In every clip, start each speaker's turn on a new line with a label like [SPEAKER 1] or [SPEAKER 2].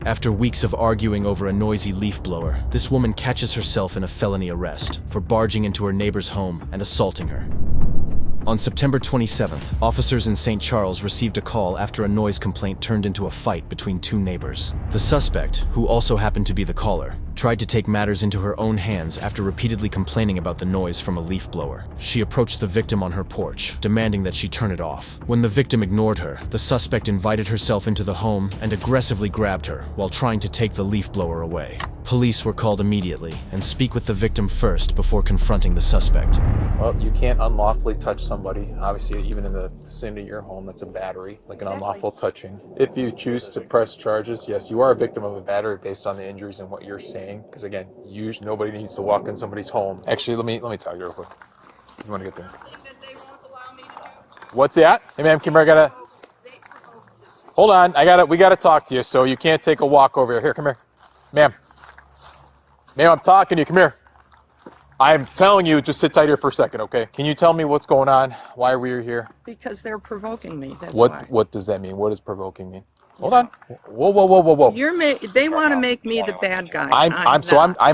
[SPEAKER 1] After weeks of arguing over a noisy leaf blower, this woman catches herself in a felony arrest for barging into her neighbor's home and assaulting her. On September 27th, officers in St. Charles received a call after a noise complaint turned into a fight between two neighbors. The suspect, who also happened to be the caller, tried to take matters into her own hands after repeatedly complaining about the noise from a leaf blower. She approached the victim on her porch, demanding that she turn it off. When the victim ignored her, the suspect invited herself into the home and aggressively grabbed her while trying to take the leaf blower away. Police were called immediately and speak with the victim first before confronting the suspect.
[SPEAKER 2] Well, you can't unlawfully touch somebody. Obviously, even in the vicinity of your home, that's a battery, like an unlawful touching. If you choose to press charges, yes, you are a victim of a battery based on the injuries and what you're saying. Because again, nobody needs to walk in somebody's home. Actually, let me talk to you real quick. You want to get there? What's that? Hey, ma'am, come here. Hold on. We gotta talk to you. So you can't take a walk over here. Here, come here, ma'am. Ma'am, I'm talking to you. Come here. I'm telling you, just sit tight here for a second, okay? Can you tell me what's going on? Why are we here?
[SPEAKER 3] Because they're provoking me. That's why.
[SPEAKER 2] What does that mean? What does provoking mean? Hold on. Whoa.
[SPEAKER 3] They want to make me the bad guy.
[SPEAKER 2] I'm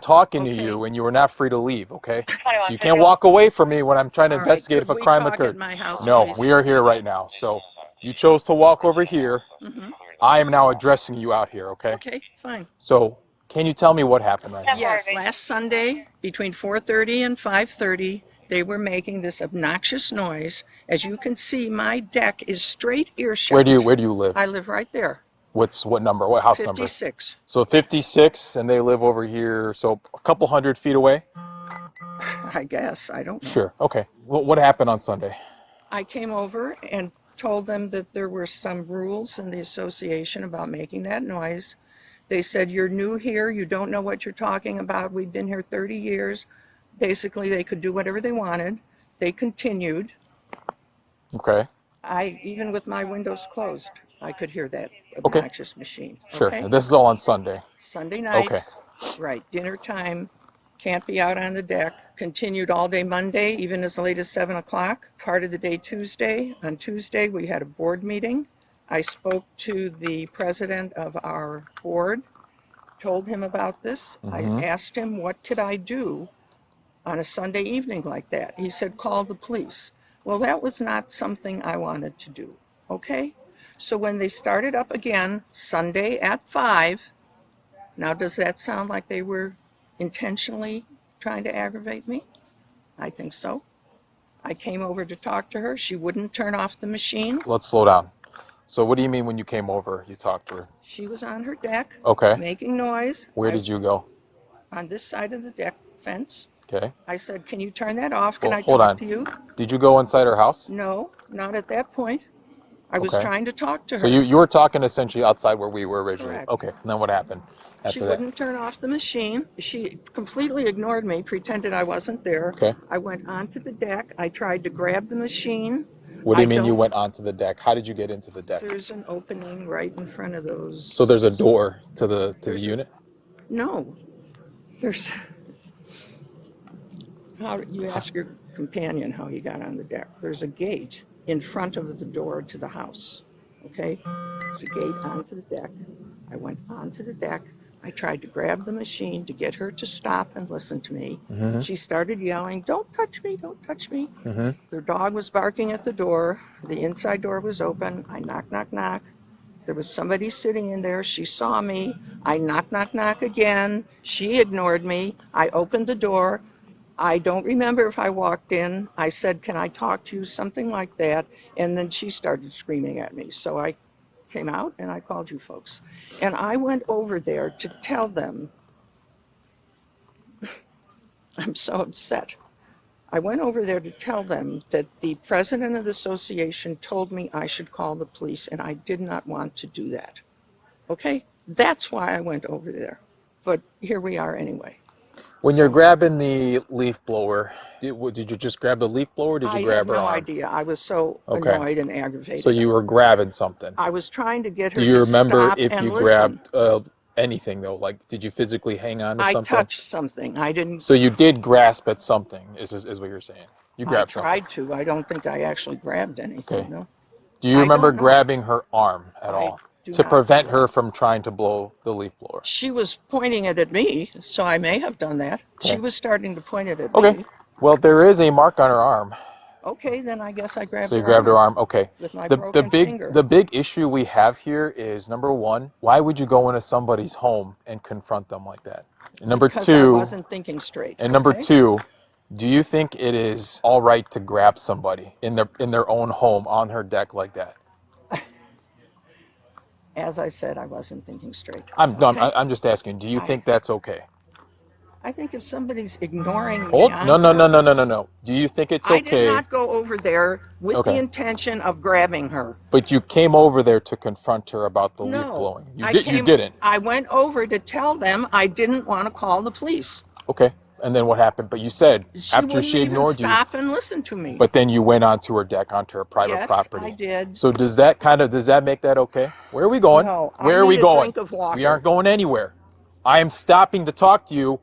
[SPEAKER 2] talking to
[SPEAKER 3] Okay.
[SPEAKER 2] you, and you are not free to leave, okay? So you can't walk away from me when I'm trying to
[SPEAKER 3] All right,
[SPEAKER 2] investigate if
[SPEAKER 3] could
[SPEAKER 2] a
[SPEAKER 3] we
[SPEAKER 2] crime
[SPEAKER 3] talk
[SPEAKER 2] occurred.
[SPEAKER 3] at my house,
[SPEAKER 2] No,
[SPEAKER 3] please?
[SPEAKER 2] we are here right now. So you chose to walk over here.
[SPEAKER 3] Mm-hmm.
[SPEAKER 2] I am now addressing you out here, okay?
[SPEAKER 3] Okay, fine.
[SPEAKER 2] So can you tell me what happened right now?
[SPEAKER 3] Yes, last Sunday between 4:30 and 5:30, they were making this obnoxious noise. As you can see, my deck is straight earshot.
[SPEAKER 2] Where do you live?
[SPEAKER 3] I live right there.
[SPEAKER 2] What number? What house number?
[SPEAKER 3] 56.
[SPEAKER 2] So 56, and they live over here, so a couple 100 feet away?
[SPEAKER 3] I guess. I don't know.
[SPEAKER 2] Sure, okay. What happened on Sunday?
[SPEAKER 3] I came over and told them that there were some rules in the association about making that noise. They said, you're new here, you don't know what you're talking about, we've been here 30 years. Basically, they could do whatever they wanted. They continued.
[SPEAKER 2] Okay.
[SPEAKER 3] Even with my windows closed, I could hear that obnoxious machine.
[SPEAKER 2] Sure,
[SPEAKER 3] Okay?
[SPEAKER 2] and this is all on Sunday.
[SPEAKER 3] Sunday night.
[SPEAKER 2] Okay.
[SPEAKER 3] Right, dinner time, can't be out on the deck. Continued all day Monday, even as late as 7 o'clock. Part of the day Tuesday. On Tuesday, we had a board meeting. I spoke to the president of our board, told him about this. I asked him, what could I do on a Sunday evening like that? He said, call the police. Well, that was not something I wanted to do, okay? So when they started up again, Sunday at 5, now does that sound like they were intentionally trying to aggravate me? I think so. I came over to talk to her. She wouldn't turn off the machine.
[SPEAKER 2] Let's slow down. So what do you mean when you came over, you talked to her?
[SPEAKER 3] She was on her deck,
[SPEAKER 2] Okay.
[SPEAKER 3] making noise.
[SPEAKER 2] Where did you go?
[SPEAKER 3] On this side of the deck fence.
[SPEAKER 2] Okay.
[SPEAKER 3] I said, can you turn that off? Can
[SPEAKER 2] Well,
[SPEAKER 3] I
[SPEAKER 2] hold
[SPEAKER 3] talk
[SPEAKER 2] on.
[SPEAKER 3] to you?
[SPEAKER 2] Did you go inside her house?
[SPEAKER 3] No, not at that point. I was
[SPEAKER 2] Okay.
[SPEAKER 3] trying to talk to her.
[SPEAKER 2] So you were talking essentially outside where we were originally.
[SPEAKER 3] Correct.
[SPEAKER 2] Okay. And then what happened
[SPEAKER 3] She
[SPEAKER 2] after that?
[SPEAKER 3] wouldn't turn off the machine. She completely ignored me, pretended I wasn't there.
[SPEAKER 2] Okay.
[SPEAKER 3] I went onto the deck. I tried to grab the machine.
[SPEAKER 2] What do you mean you
[SPEAKER 3] don't-
[SPEAKER 2] went onto the deck? How did you get into the deck?
[SPEAKER 3] There's an opening right in front of those.
[SPEAKER 2] So there's a door to the unit?
[SPEAKER 3] No. There's. How you ask your companion how he got on the deck. There's a gate in front of the door to the house. Okay? There's a gate onto the deck. I went onto the deck. I tried to grab the machine to get her to stop and listen to me. She started yelling, don't touch me, don't touch me. Their dog was barking at the door. The inside door was open. I knock, knock, knock. There was somebody sitting in there. She saw me. I knock, knock, knock again. She ignored me. I opened the door. I don't remember if I walked in. I said, can I talk to you? Something like that. And then she started screaming at me. So I came out and I called you folks. And I went over there to tell them, I'm so upset. I went over there to tell them that the president of the association told me I should call the police, and I did not want to do that. Okay? That's why I went over there. But here we are anyway.
[SPEAKER 2] When you're grabbing the leaf blower, did you just grab the leaf blower or did you grab her
[SPEAKER 3] I had no
[SPEAKER 2] arm?
[SPEAKER 3] idea. I was so
[SPEAKER 2] Okay.
[SPEAKER 3] annoyed and aggravated.
[SPEAKER 2] So you were grabbing something.
[SPEAKER 3] I was trying to get her
[SPEAKER 2] Do you
[SPEAKER 3] to
[SPEAKER 2] remember
[SPEAKER 3] stop
[SPEAKER 2] if
[SPEAKER 3] and
[SPEAKER 2] you
[SPEAKER 3] listen.
[SPEAKER 2] grabbed anything though? Like, did you physically hang on to
[SPEAKER 3] I
[SPEAKER 2] something?
[SPEAKER 3] touched something. I didn't.
[SPEAKER 2] So you did grasp at something, is what you're saying. You
[SPEAKER 3] I
[SPEAKER 2] grabbed something.
[SPEAKER 3] tried to. I don't think I actually grabbed anything.
[SPEAKER 2] Okay.
[SPEAKER 3] No.
[SPEAKER 2] Do you
[SPEAKER 3] I
[SPEAKER 2] remember
[SPEAKER 3] don't know.
[SPEAKER 2] grabbing her arm at all?
[SPEAKER 3] I
[SPEAKER 2] to
[SPEAKER 3] not
[SPEAKER 2] prevent
[SPEAKER 3] do that.
[SPEAKER 2] her from trying to blow the leaf blower.
[SPEAKER 3] She was pointing it at me, so I may have done that.
[SPEAKER 2] Okay.
[SPEAKER 3] She was starting to point it at
[SPEAKER 2] Okay.
[SPEAKER 3] me.
[SPEAKER 2] Well, there is a mark on her arm.
[SPEAKER 3] Okay, then I guess I grabbed
[SPEAKER 2] So you
[SPEAKER 3] her
[SPEAKER 2] grabbed her
[SPEAKER 3] arm
[SPEAKER 2] arm. Okay.
[SPEAKER 3] with my
[SPEAKER 2] The
[SPEAKER 3] broken finger.
[SPEAKER 2] big issue we have here is, number one, why would you go into somebody's home and confront them like that? And number
[SPEAKER 3] because
[SPEAKER 2] two,
[SPEAKER 3] I wasn't thinking straight.
[SPEAKER 2] and number
[SPEAKER 3] okay?
[SPEAKER 2] two, do you think it is all right to grab somebody in their own home on her deck like that?
[SPEAKER 3] As I said, I wasn't thinking straight.
[SPEAKER 2] I'm just asking. Do you think that's okay?
[SPEAKER 3] I think if somebody's ignoring me
[SPEAKER 2] Hold.
[SPEAKER 3] on
[SPEAKER 2] No.
[SPEAKER 3] purpose-
[SPEAKER 2] Do you think it's
[SPEAKER 3] I
[SPEAKER 2] okay?
[SPEAKER 3] did not go over there with
[SPEAKER 2] Okay.
[SPEAKER 3] the intention of grabbing her.
[SPEAKER 2] But you came over there to confront her about the leaf
[SPEAKER 3] No,
[SPEAKER 2] blowing. You
[SPEAKER 3] I
[SPEAKER 2] You didn't.
[SPEAKER 3] I went over to tell them I didn't want to call the police.
[SPEAKER 2] Okay. And then what happened? But you said after
[SPEAKER 3] wouldn't
[SPEAKER 2] she
[SPEAKER 3] even
[SPEAKER 2] ignored you.
[SPEAKER 3] stop and listen to me.
[SPEAKER 2] But then you went onto her deck, onto her private
[SPEAKER 3] Yes,
[SPEAKER 2] property.
[SPEAKER 3] I did.
[SPEAKER 2] So does that make that okay? Where are we going?
[SPEAKER 3] No, I
[SPEAKER 2] Where are we
[SPEAKER 3] need a
[SPEAKER 2] going?
[SPEAKER 3] drink of water.
[SPEAKER 2] We aren't going anywhere. I am stopping to talk to you,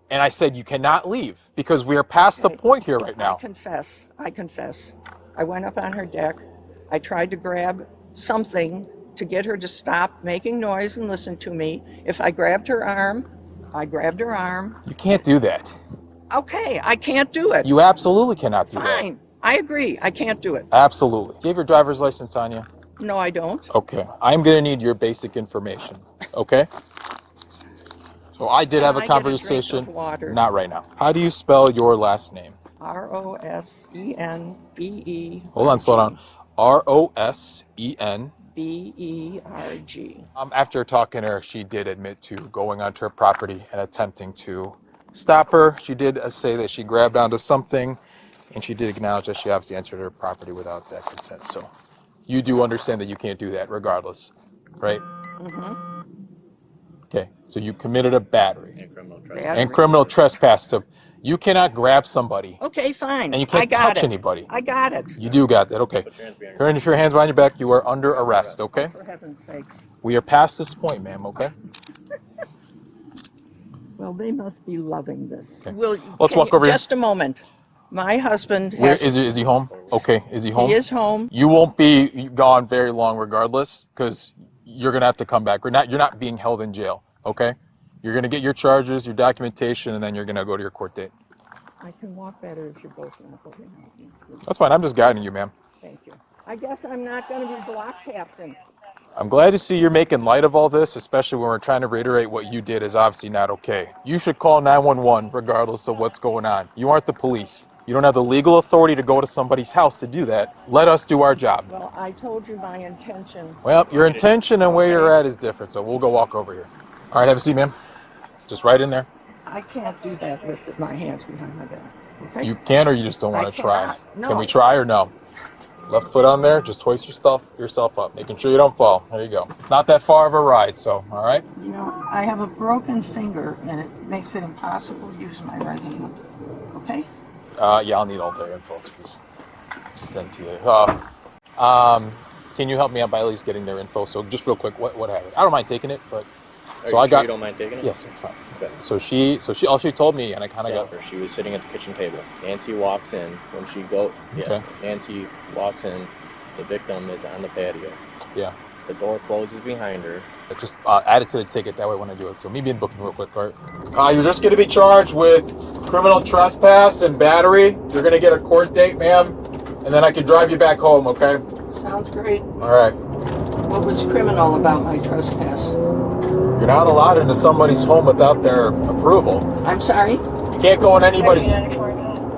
[SPEAKER 2] and I said you cannot leave because we are past the point here right now.
[SPEAKER 3] I confess. I went up on her deck. I tried to grab something to get her to stop making noise and listen to me. If I grabbed her arm, I grabbed her arm.
[SPEAKER 2] You can't do that.
[SPEAKER 3] Okay, I can't do it.
[SPEAKER 2] You absolutely cannot do that.
[SPEAKER 3] Fine. I agree. I can't do it.
[SPEAKER 2] Absolutely. Do you have your driver's license on you?
[SPEAKER 3] No, I don't.
[SPEAKER 2] Okay. I'm going to need your basic information. Okay? So I did have
[SPEAKER 3] Can
[SPEAKER 2] a
[SPEAKER 3] I get a drink
[SPEAKER 2] conversation.
[SPEAKER 3] of water?
[SPEAKER 2] Not right now. How do you spell your last name?
[SPEAKER 3] Rosenbee.
[SPEAKER 2] Hold on, slow down. Rosen.
[SPEAKER 3] Berg.
[SPEAKER 2] After talking to her, she did admit to going onto her property and attempting to stop her. She did say that she grabbed onto something, and she did acknowledge that she obviously entered her property without that consent. So you do understand that you can't do that regardless, right?
[SPEAKER 3] Mm-hmm.
[SPEAKER 2] Okay, so you committed a battery
[SPEAKER 3] Battery.
[SPEAKER 2] and criminal trespass. You cannot grab somebody,
[SPEAKER 3] Okay, fine.
[SPEAKER 2] and you can't touch anybody.
[SPEAKER 3] I got it.
[SPEAKER 2] You do got that, okay. Turn your hands behind your back. You are under arrest, okay?
[SPEAKER 3] For heaven's sakes.
[SPEAKER 2] We are past this point, ma'am, okay?
[SPEAKER 3] Well, they must be loving this.
[SPEAKER 2] Okay.
[SPEAKER 3] Will,
[SPEAKER 2] Let's
[SPEAKER 3] can
[SPEAKER 2] walk over here.
[SPEAKER 3] Just a moment. My husband
[SPEAKER 2] Where
[SPEAKER 3] has...
[SPEAKER 2] is he home? Okay, is he home?
[SPEAKER 3] He is home.
[SPEAKER 2] You won't be gone very long regardless, because you're going to have to come back. You're not being held in jail, okay? You're going to get your charges, your documentation, and then you're going to go to your court date.
[SPEAKER 3] I can walk better if you're both not holding me.
[SPEAKER 2] That's fine. I'm just guiding you, ma'am.
[SPEAKER 3] Thank you. I guess I'm not going to be block captain.
[SPEAKER 2] I'm glad to see you're making light of all this, especially when we're trying to reiterate what you did is obviously not okay. You should call 911 regardless of what's going on. You aren't the police. You don't have the legal authority to go to somebody's house to do that. Let us do our job.
[SPEAKER 3] Well, I told you my intention.
[SPEAKER 2] Well, your intention and where you're at is different, so we'll go walk over here. All right, have a seat, ma'am. Just right in there.
[SPEAKER 3] I can't do that with my hands behind my back. Okay?
[SPEAKER 2] You can, or you just don't want
[SPEAKER 3] I
[SPEAKER 2] to try?
[SPEAKER 3] cannot. No.
[SPEAKER 2] Can we try or no? Left foot on there, just hoist yourself up, making sure you don't fall. There you go. Not that far of a ride, so, all right?
[SPEAKER 3] You know, I have a broken finger, and it makes it impossible to use my right hand. Okay?
[SPEAKER 2] Yeah, I'll need all the info. Just NTA. Can you help me out by at least getting their info? So just real quick, what happened? I don't mind taking it, but
[SPEAKER 4] You don't mind taking it?
[SPEAKER 2] Yes, it's fine.
[SPEAKER 4] Okay.
[SPEAKER 2] So she all she told me, and I kind of got.
[SPEAKER 4] She was sitting at the kitchen table. Nancy walks in.
[SPEAKER 2] Okay.
[SPEAKER 4] Nancy walks in. The victim is on the patio.
[SPEAKER 2] Yeah.
[SPEAKER 4] The door closes behind her.
[SPEAKER 2] Just add it to the ticket that way when I do it. So me being booking real quick, all right? You're just going to be charged with criminal trespass and battery. You're going to get a court date, ma'am, and then I can drive you back home, okay?
[SPEAKER 3] Sounds great.
[SPEAKER 2] All right.
[SPEAKER 3] What was criminal about my trespass?
[SPEAKER 2] You're not allowed into somebody's home without their approval.
[SPEAKER 3] I'm sorry?
[SPEAKER 2] You can't go in anybody's...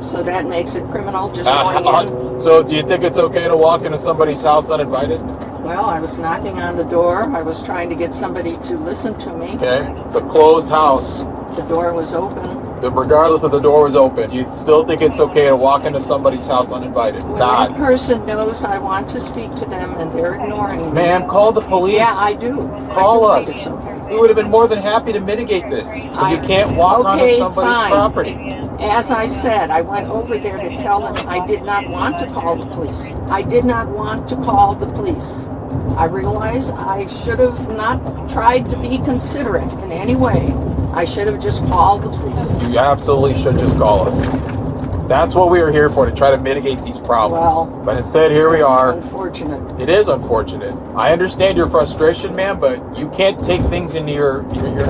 [SPEAKER 3] So that makes it criminal, just going in?
[SPEAKER 2] So do you think it's okay to walk into somebody's house uninvited?
[SPEAKER 3] Well, I was knocking on the door. I was trying to get somebody to listen to me.
[SPEAKER 2] Okay, it's a closed house.
[SPEAKER 3] The door was open.
[SPEAKER 2] Regardless if the door was open, do you still think it's okay to walk into somebody's house uninvited? It's
[SPEAKER 3] When
[SPEAKER 2] not.
[SPEAKER 3] that person knows I want to speak to them and they're ignoring me.
[SPEAKER 2] Ma'am, call the police.
[SPEAKER 3] Yeah, I do.
[SPEAKER 2] Call
[SPEAKER 3] I do think
[SPEAKER 2] us.
[SPEAKER 3] it's okay.
[SPEAKER 2] We would have been more than happy to mitigate this. But you can't walk onto somebody's
[SPEAKER 3] fine.
[SPEAKER 2] property.
[SPEAKER 3] As I said, I went over there to tell them I did not want to call the police. I did not want to call the police. I realize I should have not tried to be considerate in any way. I should have just called the police.
[SPEAKER 2] You absolutely should just call us. That's what we are here for, to try to mitigate these problems.
[SPEAKER 3] Well,
[SPEAKER 2] but instead, here we
[SPEAKER 3] It's
[SPEAKER 2] are.
[SPEAKER 3] unfortunate.
[SPEAKER 2] It is unfortunate. I understand your frustration, man, but you can't take things into your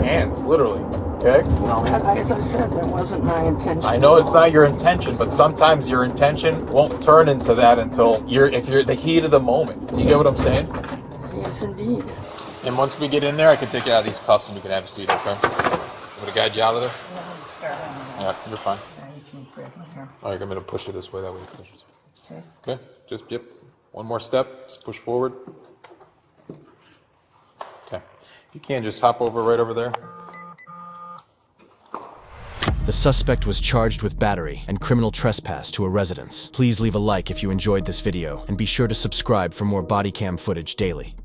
[SPEAKER 2] hands, literally. Okay?
[SPEAKER 3] Well, as I said, that wasn't my intention.
[SPEAKER 2] I know it's not your intention, but sometimes your intention won't turn into that until if you're the heat of the moment. You get what I'm saying?
[SPEAKER 3] Yes, indeed.
[SPEAKER 2] And once we get in there, I can take you out of these cuffs and you can have a seat, okay? I'm gonna guide you out of there. Yeah, you're fine. All right, I'm gonna push you this way, that way you push it.
[SPEAKER 3] Okay.
[SPEAKER 2] Okay, just, yep. One more step, just push forward. Okay, you can just hop over right over there.
[SPEAKER 1] The suspect was charged with battery and criminal trespass to a residence. Please leave a like if you enjoyed this video, and be sure to subscribe for more body cam footage daily.